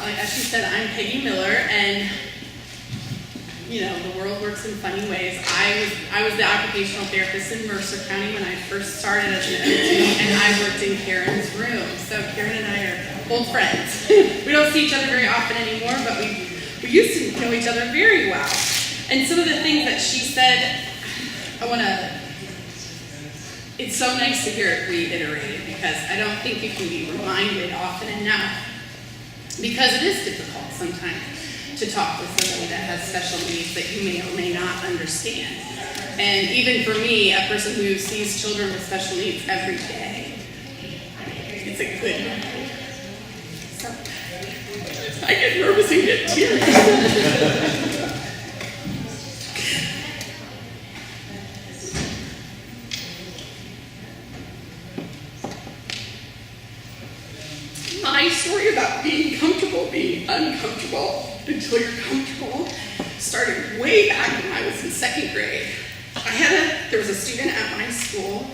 like as she said, I'm Peggy Miller, and you know, the world works in funny ways. I was the occupational therapist in Mercer County when I first started as an OT, and I worked in Karen's room. So Karen and I are old friends. We don't see each other very often anymore, but we used to know each other very well. And some of the things that she said, it's so nice to hear it reiterated, because I don't think you can be reminded often enough, because it is difficult sometimes to talk with somebody that has special needs that you may or may not understand. And even for me, a person who sees children with special needs every day, it's a good reminder. So, I get nervous and get tears. My story about being comfortable, being uncomfortable, until you're comfortable, started way back when I was in second grade. There was a student at my school.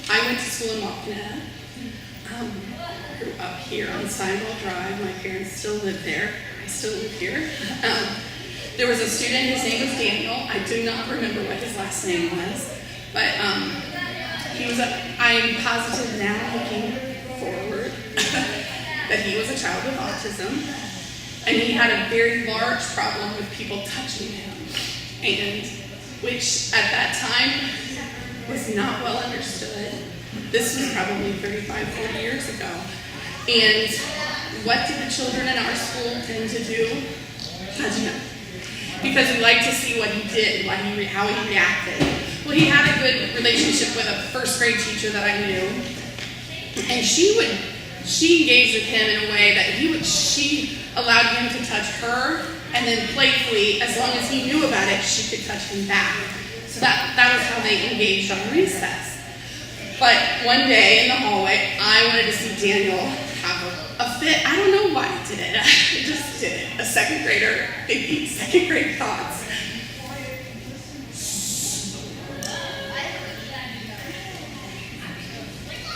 I went to school in Waukena. Grew up here on Steinwell Drive. My parents still live there. I still live here. There was a student, his name was Daniel. I do not remember what his last name was, but I'm positive now, looking forward, that he was a child with autism. And he had a very large problem with people touching him, and which at that time was not well understood. This was probably 35, 40 years ago. And what did the children in our school tend to do? Touch him. Because we like to see what he did, how he reacted. Well, he had a good relationship with a first grade teacher that I knew, and she engaged with him in a way that she allowed him to touch her, and then playfully, as long as he knew about it, she could touch him back. So that was how they engaged on recess. But one day in the hallway, I wanted to see Daniel have a fit. I don't know why I did it. I just did it. A second grader, thinking second grade thoughts.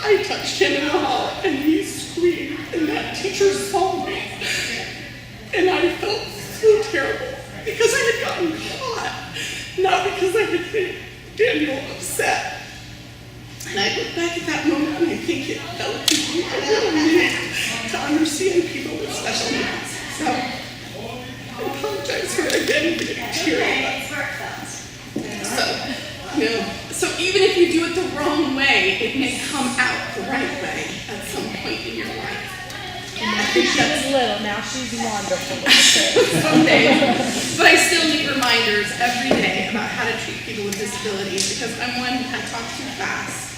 I touched him in the hall, and he screamed, and that teacher saw me. And I felt so terrible, because I had gotten caught, not because I had made Daniel upset. And I look back at that moment, and I think it felt deeply a little need to understand people with special needs. So I apologize for again being teary. So even if you do it the wrong way, it may come out the right way at some point in your life. She was little, now she's wonderful. Someday. But I still need reminders every day about how to treat people with disabilities, because I talk too fast.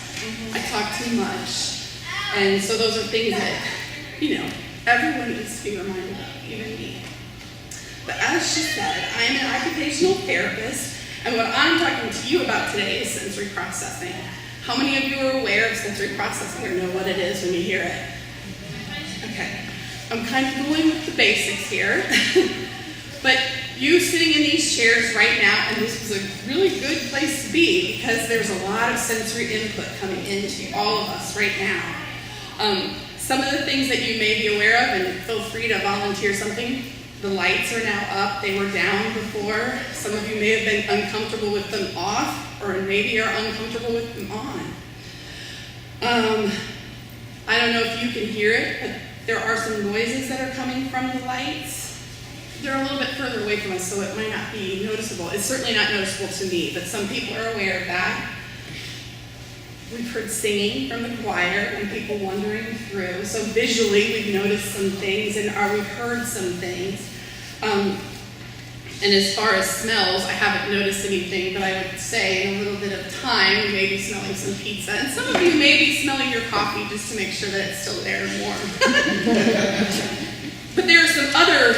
I talk too much. And so those are things that, everyone needs to be reminded of, even me. But as she said, I am an occupational therapist, and what I'm talking to you about today is sensory processing. How many of you are aware of sensory processing or know what it is when you hear it? Okay, I'm kind of going with the basics here. But you sitting in these chairs right now, and this was a really good place to be, because there's a lot of sensory input coming into all of us right now. Some of the things that you may be aware of, and feel free to volunteer something. The lights are now up. They were down before. Some of you may have been uncomfortable with them off, or maybe are uncomfortable with them on. I don't know if you can hear it, but there are some noises that are coming from the lights. They're a little bit further away from us, so it might not be noticeable. It's certainly not noticeable to me, but some people are aware of that. We've heard singing from the choir and people wandering through. So visually, we've noticed some things, and we've heard some things. And as far as smells, I haven't noticed anything, but I would say in a little bit of time, you may be smelling some pizza. And some of you may be smelling your coffee just to make sure that it's still there and warm. But there are some other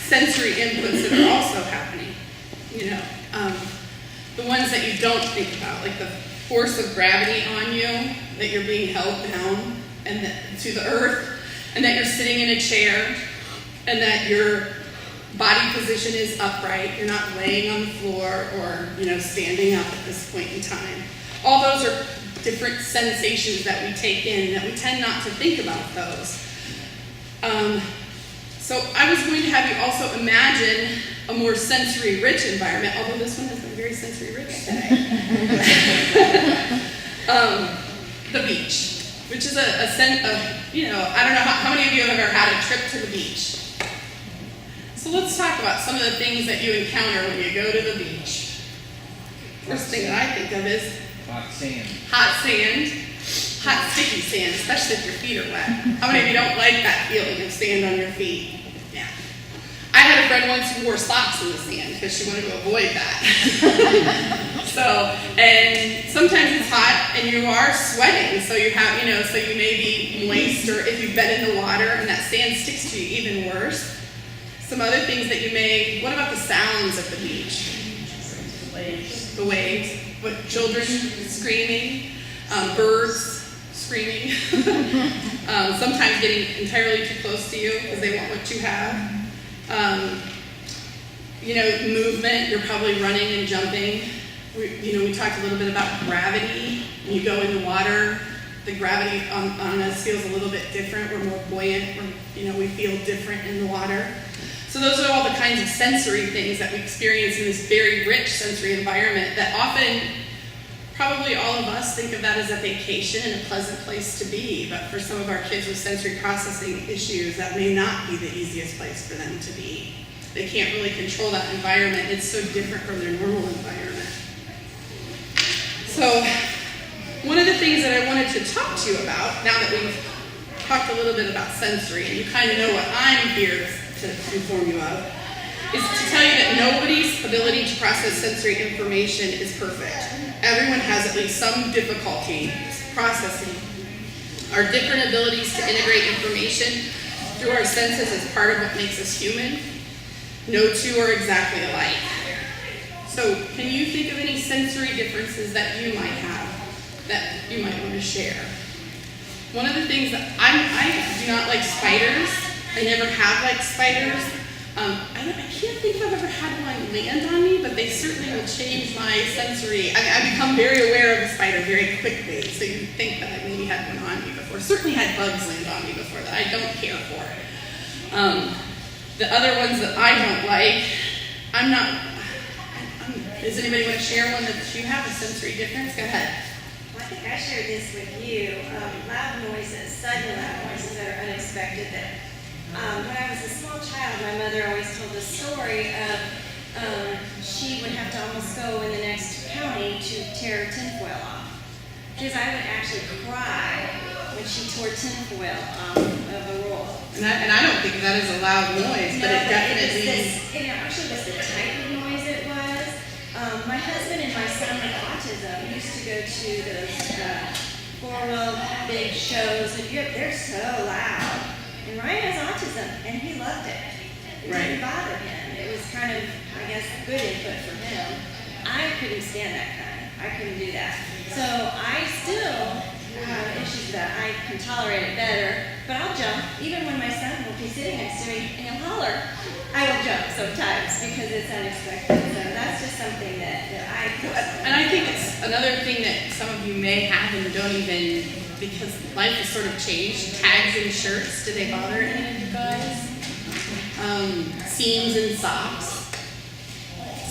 sensory inputs that are also happening. The ones that you don't think about, like the force of gravity on you, that you're being held down to the earth, and that you're sitting in a chair, and that your body position is upright. You're not laying on the floor or, standing up at this point in time. All those are different sensations that we take in, that we tend not to think about those. So I was going to have you also imagine a more sensory-rich environment, although this one has been very sensory-rich today. The beach, which is a sense of, I don't know how many of you have ever had a trip to the beach. So let's talk about some of the things that you encounter when you go to the beach. First thing that I think of is hot sand. Hot sand. Hot sticky sand, especially if your feet are wet. How many of you don't like that feeling of sand on your feet? Yeah. I had a friend once who wore socks in the sand because she wanted to avoid that. And sometimes it's hot and you are sweating, so you have, so you may be moist, or if you've been in the water and that sand sticks to you, even worse. Some other things that what about the sounds of the beach? The waves. What, children screaming, birds screaming, sometimes getting entirely too close to you because they want what you have. Movement, you're probably running and jumping. We talked a little bit about gravity. When you go in the water, the gravity on us feels a little bit different. We're more buoyant. We feel different in the water. So those are all the kinds of sensory things that we experience in this very rich sensory environment that often, probably all of us think of that as a vacation and a pleasant place to be, but for some of our kids with sensory processing issues, that may not be the easiest place for them to be. They can't really control that environment. It's so different from their normal environment. So one of the things that I wanted to talk to you about, now that we've talked a little bit about sensory, and you kind of know what I'm here to inform you of, is to tell you that nobody's ability to process sensory information is perfect. Everyone has at least some difficulty processing. Our different abilities to integrate information through our senses is part of what makes us human. No two are exactly alike. So can you think of any sensory differences that you might have that you might want to share? One of the things that I do not like spiders. I never have liked spiders. I can't think if I've ever had one land on me, but they certainly will change my sensory. I become very aware of a spider very quickly, so you think that I maybe had one on me before. Certainly had bugs land on me before that I don't care for. The other ones that I don't like, does anybody want to share one that you have a sensory difference? Go ahead. Well, I think I shared this with you. Loud noises, sudden loud noises that are unexpected. When I was a small child, my mother always told the story of she would have to almost go in the next county to tear tinfoil off. Because I would actually cry when she tore tinfoil off of a roll. And I don't think that is a loud noise, but it definitely is. It actually was the type of noise it was. My husband and my son with autism used to go to those 4-wheel big shows, and they're so loud. And Ryan has autism, and he loved it. It didn't bother him. It was kind of, I guess, good input for him. I couldn't stand that kind. I couldn't do that. So I still have issues with that. I can tolerate it better, but I'll jump. Even when my son will be sitting next to me and he'll holler, I will jump sometimes because it's unexpected. So that's just something that I feel. And I think it's another thing that some of you may have and don't even, because life has sort of changed. Tags in shirts, do they bother any of you guys? Seams in socks.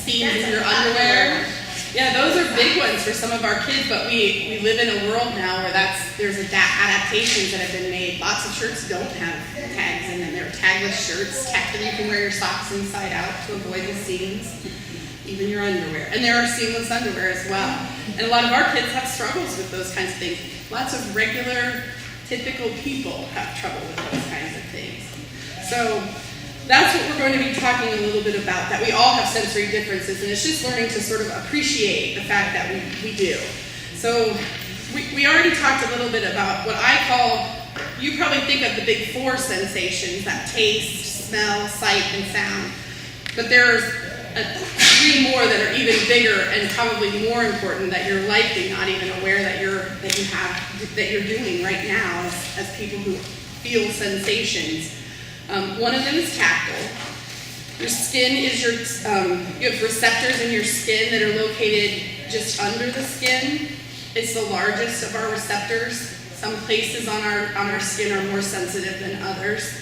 Seams in your underwear. Yeah, those are big ones for some of our kids, but we live in a world now where there's adaptations that have been made. Lots of shirts don't have tags in them. They're tagless shirts. You can wear your socks inside out to avoid the seams, even your underwear. And there are seamless underwear as well. And a lot of our kids have struggles with those kinds of things. Lots of regular, typical people have trouble with those kinds of things. So that's what we're going to be talking a little bit about, that we all have sensory differences, and it's just learning to sort of appreciate the fact that we do. So we already talked a little bit about what I call, you probably think of the big 4 sensations, that taste, smell, sight, and sound. But there's 3 more that are even bigger and probably more important that you're likely not even aware that you're doing right now as people who feel sensations. One of them is tactile. Your skin is you have receptors in your skin that are located just under the skin. It's the largest of our receptors. Some places on our skin are more sensitive than others.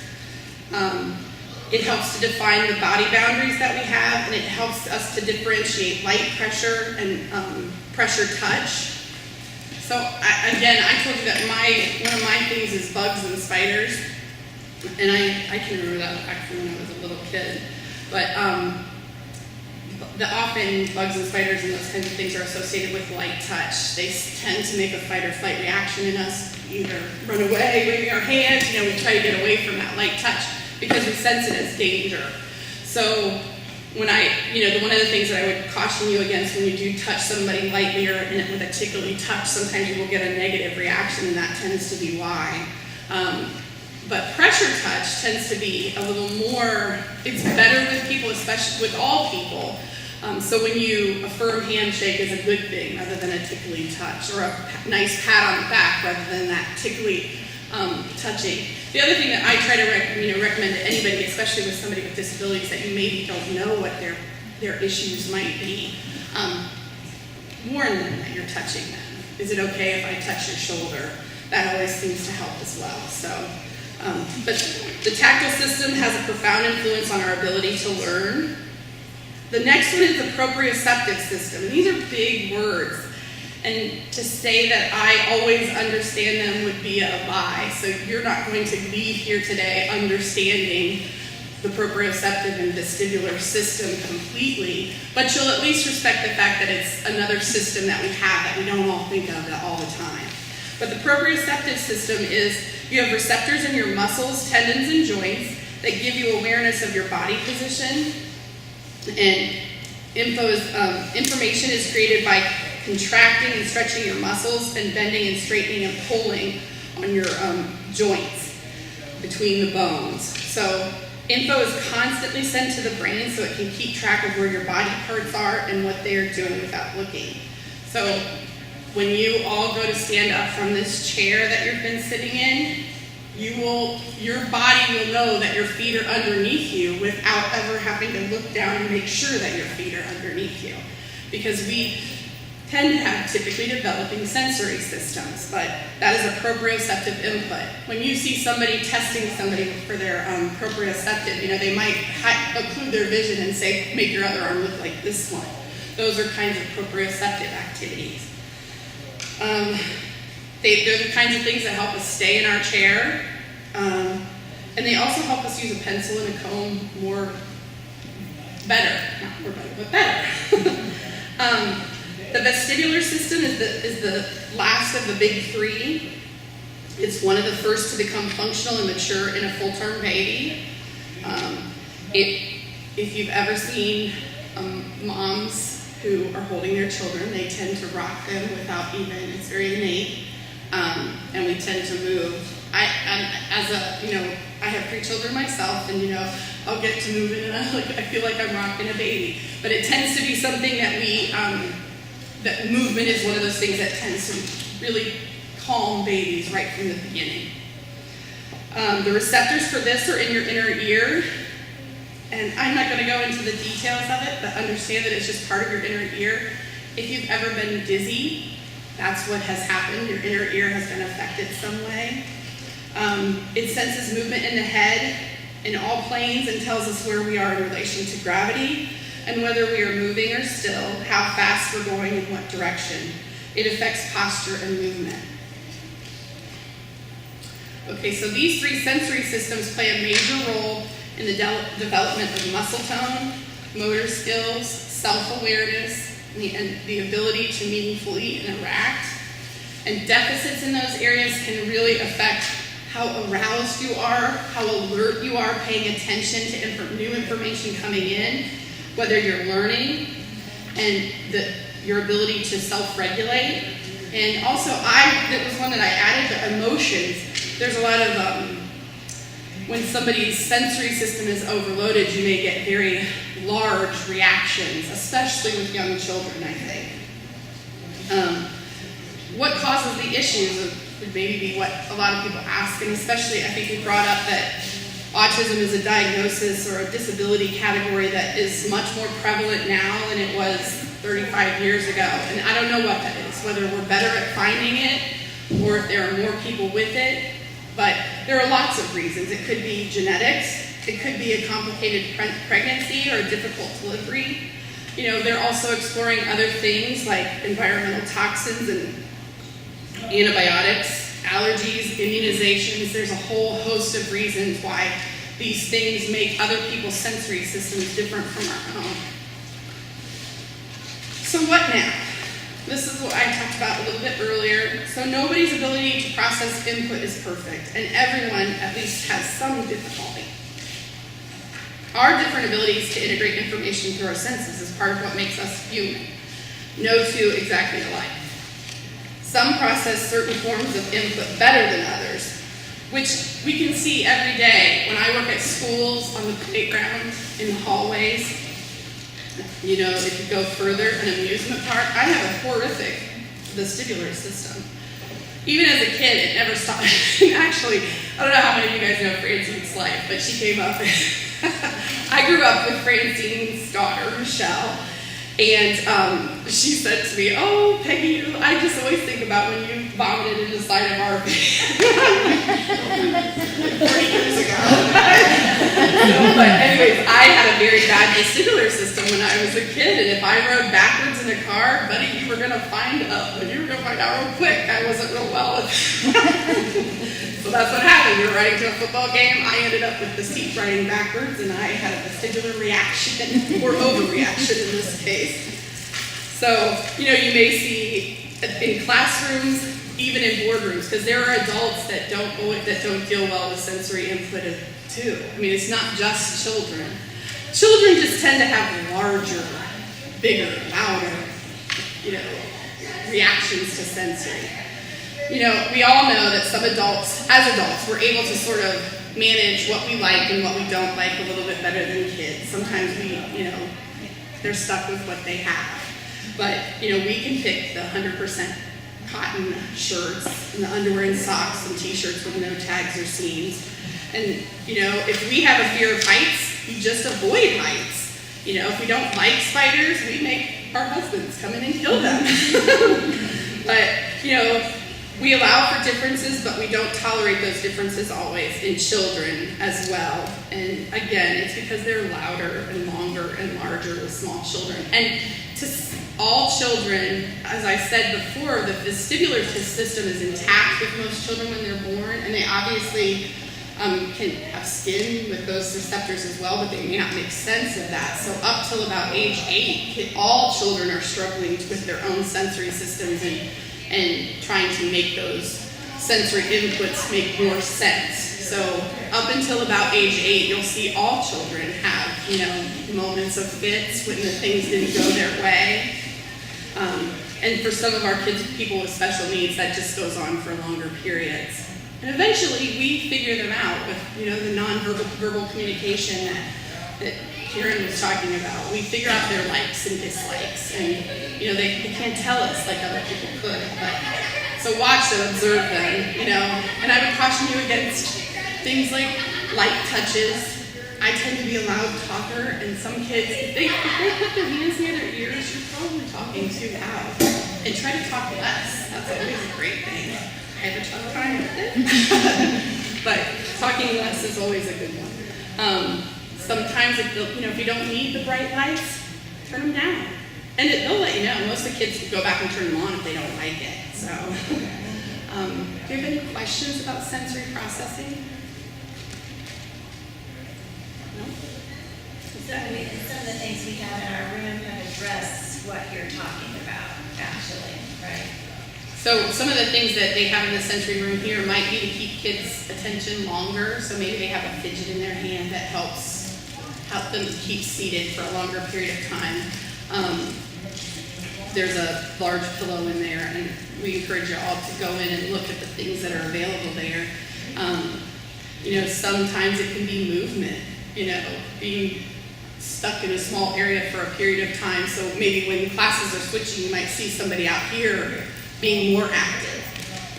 It helps to define the body boundaries that we have, and it helps us to differentiate light pressure and pressure touch. So I told you that one of my things is bugs and spiders, and I can remember that actually when I was a little kid. But often bugs and spiders and those kinds of things are associated with light touch. They tend to make a fight or flight reaction in us, either run away, waving our hands, we try to get away from that light touch because we sense it as danger. So when one of the things that I would caution you against when you do touch somebody lightly or with a tickly touch, sometimes you will get a negative reaction, and that tends to be why. But pressure touch tends to be a little more, it's better with people, especially with all people. So a firm handshake is a good thing rather than a tickly touch, or a nice pat on the back rather than that tickly touching. The other thing that I try to recommend to anybody, especially with somebody with disabilities that you maybe don't know what their issues might be, warn them that you're touching them. Is it okay if I touch your shoulder? That always seems to help as well. So, but the tactile system has a profound influence on our ability to learn. The next one is the proprioceptive system. And these are big words. And to say that I always understand them would be a lie. So you're not going to leave here today understanding the proprioceptive and vestibular system completely, but you'll at least respect the fact that it's another system that we have that we don't all think of all the time. But the proprioceptive system is, you have receptors in your muscles, tendons, and joints that give you awareness of your body position. And information is created by contracting and stretching your muscles and bending and straightening and pulling on your joints between the bones. So info is constantly sent to the brain so it can keep track of where your body parts are and what they are doing without looking. So when you all go to stand up from this chair that you've been sitting in, your body will know that your feet are underneath you without ever having to look down and make sure that your feet are underneath you. Because we tend to have typically developing sensory systems, but that is a proprioceptive input. When you see somebody testing somebody for their proprioceptive, they might occlude their vision and say, make your other arm look like this one. Those are kinds of proprioceptive activities. They're the kinds of things that help us stay in our chair, and they also help us use a pencil and a comb better. The vestibular system is the last of the big three. It's one of the first to become functional and mature in a full-term baby. If you've ever seen moms who are holding their children, they tend to rock them without even, it's very innate, and we tend to move. I have 3 children myself, and I'll get to moving, and I feel like I'm rocking a baby. But it tends to be something that that movement is one of those things that tends to really calm babies right from the beginning. The receptors for this are in your inner ear, and I'm not going to go into the details of it, but understand that it's just part of your inner ear. If you've ever been dizzy, that's what has happened. Your inner ear has been affected some way. It senses movement in the head in all planes and tells us where we are in relation to gravity and whether we are moving or still, how fast we're going, in what direction. It affects posture and movement. Okay, so these 3 sensory systems play a major role in the development of muscle tone, motor skills, self-awareness, and the ability to meaningfully interact. And deficits in those areas can really affect how aroused you are, how alert you are paying attention to new information coming in, whether you're learning, and your ability to self-regulate. And also, that was one that I added, the emotions. There's a lot of, when somebody's sensory system is overloaded, you may get very large reactions, especially with young children, I think. What causes the issues would maybe be what a lot of people ask, and especially I think we brought up that autism is a diagnosis or a disability category that is much more prevalent now than it was 35 years ago. And I don't know what that is, whether we're better at finding it or if there are more people with it, but there are lots of reasons. It could be genetics, It could be a complicated pregnancy or a difficult delivery. They're also exploring other things like environmental toxins and antibiotics, allergies, immunizations. There's a whole host of reasons why these things make other people's sensory systems different from our own. So what now? This is what I talked about a little bit earlier. So nobody's ability to process input is perfect, and everyone at least has some difficulty. Our different abilities to integrate information through our senses is part of what makes us human. No two exactly alike. Some process certain forms of input better than others, which we can see every day when I work at schools, on the playground, in the hallways. If you go further, an amusement park, I have a horrific vestibular system. Even as a kid, it never stopped. Actually, I don't know how many of you guys know Francine's life, but she came up. I grew up with Francine's daughter, Michelle, and she said to me, "Oh, Peggy, I just always think about when you vomited in the side of our bed." 40 years ago. But anyways, I had a very bad vestibular system when I was a kid, and if I rode backwards in a car, buddy, you were gonna find out real quick I wasn't real well. So that's what happened. We were riding to a football game. I ended up with the seat riding backwards, and I had a vestibular reaction, or overreaction in this case. So, you may see in classrooms, even in boardrooms, because there are adults that don't deal well with sensory input too. It's not just children. Children just tend to have larger, bigger, louder, reactions to sensory. We all know that some adults, as adults, we're able to sort of manage what we like and what we don't like a little bit better than kids. Sometimes they're stuck with what they have. But, we can pick the 100% cotton shirts and the underwear and socks and t-shirts with no tags or seams. And, if we have a fear of heights, we just avoid heights. If we don't like spiders, we make our husbands come in and kill them. But, we allow for differences, but we don't tolerate those differences always in children as well. And again, it's because they're louder and longer and larger with small children. And to all children, as I said before, the vestibular system is intact with most children when they're born, and they obviously can have skin with those receptors as well, but they may not make sense of that. So up till about age 8, all children are struggling with their own sensory systems and trying to make those sensory inputs make more sense. So up until about age 8, you'll see all children have, moments of fits when the things didn't go their way. And for some of our kids, people with special needs, that just goes on for longer periods. And eventually we figure them out with, the non-verbal communication that Karen was talking about. We figure out their likes and dislikes, and they can't tell us like other people could. But so watch them, observe them, and I would caution you against things like light touches. I tend to be a loud talker, and some kids, if they put their hands near their ears, you're probably talking too loud. And try to talk less. That's always a great thing. I have a tough time with it, but talking less is always a good one. Sometimes if you don't need the bright lights, turn them down. And they'll let you know. Most of the kids go back and turn them on if they don't like it. So, do you have any questions about sensory processing? No? So, some of the things we have in our room have addressed what you're talking about, actually, right? So some of the things that they have in the sensory room here might be to keep kids' attention longer. So maybe they have a fidget in their hand that helps them keep seated for a longer period of time. There's a large pillow in there, and we encourage you all to go in and look at the things that are available there. Sometimes it can be movement, being stuck in a small area for a period of time. So maybe when classes are switching, you might see somebody out here being more active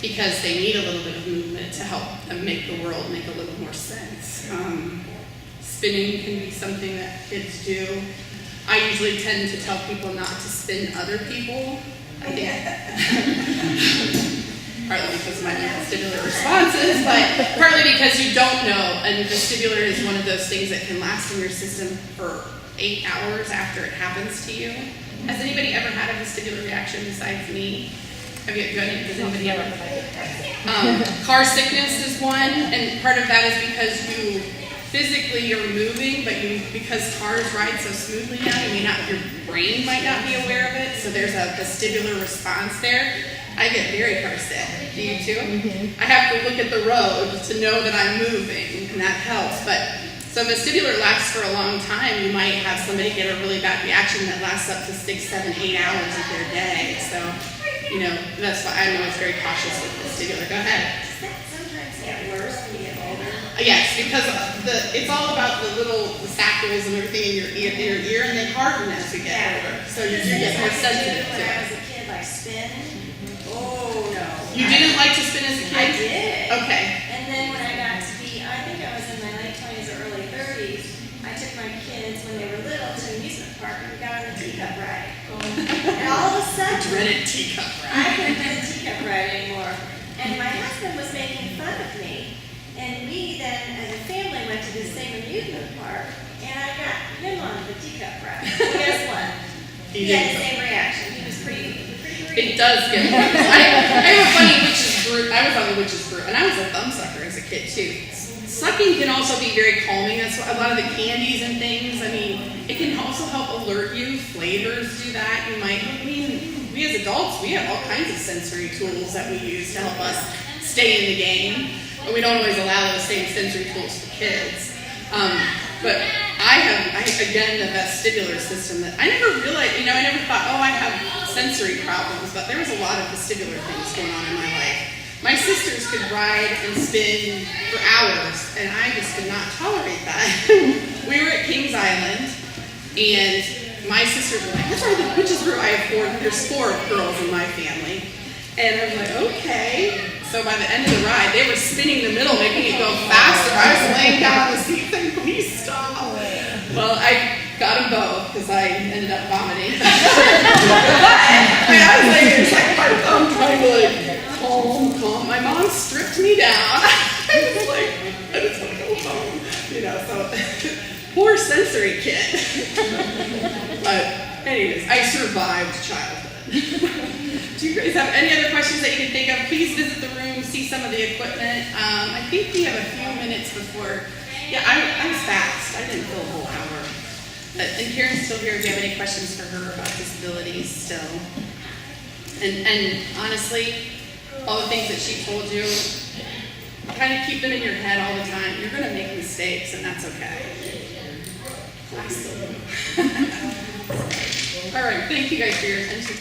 because they need a little bit of movement to help them make the world make a little more sense. Spinning can be something that kids do. I usually tend to tell people not to spin other people. I think partly because of my vestibular responses, but partly because you don't know. And vestibular is one of those things that can last in your system for 8 hours after it happens to you. Has anybody ever had a vestibular reaction besides me? Has anybody ever? Car sickness is one, and part of that is because you physically you're moving, but because cars ride so smoothly now, your brain might not be aware of it. So there's a vestibular response there. I get very car sick. Do you too? Mm-hmm. I have to look at the road to know that I'm moving, and that helps. But so vestibular lasts for a long time. You might have somebody get a really bad reaction that lasts up to 6, 7, 8 hours of their day. So, that's why I'm always very cautious with vestibular. Go ahead. Does that sometimes get worse when you get older? Yes, because it's all about the saccules and everything in your ear, and they harden as we get older. So you get more sensitive to When I it. was a kid, like spin. Oh no. You didn't like to spin as a kid? I did. Okay. And then when I got to be, I think I was in my late 20s or early 30s, I took my kids when they were little to an amusement park and we got on a teacup ride. And all of a sudden, Dreaded teacup I ride. couldn't do the teacup ride anymore. And my husband was making fun of me. And we then, as a family, went to the same amusement park, and I got him on the teacup ride. Well, guess what? He He had did. the same reaction. He was pretty It does get worse. I have a funny witch's brew. I was on the witch's brew, and I was a thumb sucker as a kid too. Sucking can also be very calming. That's why a lot of the candies and things. It can also help alert you. Flavors do that. We as adults, we have all kinds of sensory tools that we use to help us stay in the game, but we don't always allow those same sensory tools for kids. But I have again the vestibular system that I never realized. I never thought, I have sensory problems, but there was a lot of vestibular things going on in my life. My sisters could ride and spin for hours, and I just could not tolerate that. We were at Kings Island, and my sisters were like, let's ride the witch's brew. There's 4 girls in my family. And I was like, okay. So by the end of the ride, they were spinning the middle, making it go faster. I was laying down on the seat saying, please stop. Well, I got them both because I ended up vomiting. But I was like, it's like my thumb trying to calm. My mom stripped me down. I was like, I just want to go home. So poor sensory kid. But anyways, I survived childhood. Do you guys have any other questions that you can think of? Please visit the room, see some of the equipment. I think we have a few minutes before. Yeah, I was fast. I didn't fill a whole hour. And Karen's still here. Do you have any questions for her about disabilities still? And honestly, all the things that she told you, kind of keep them in your head all the time. You're going to make mistakes, and that's okay. I still do. All right. Thank you guys for your attention.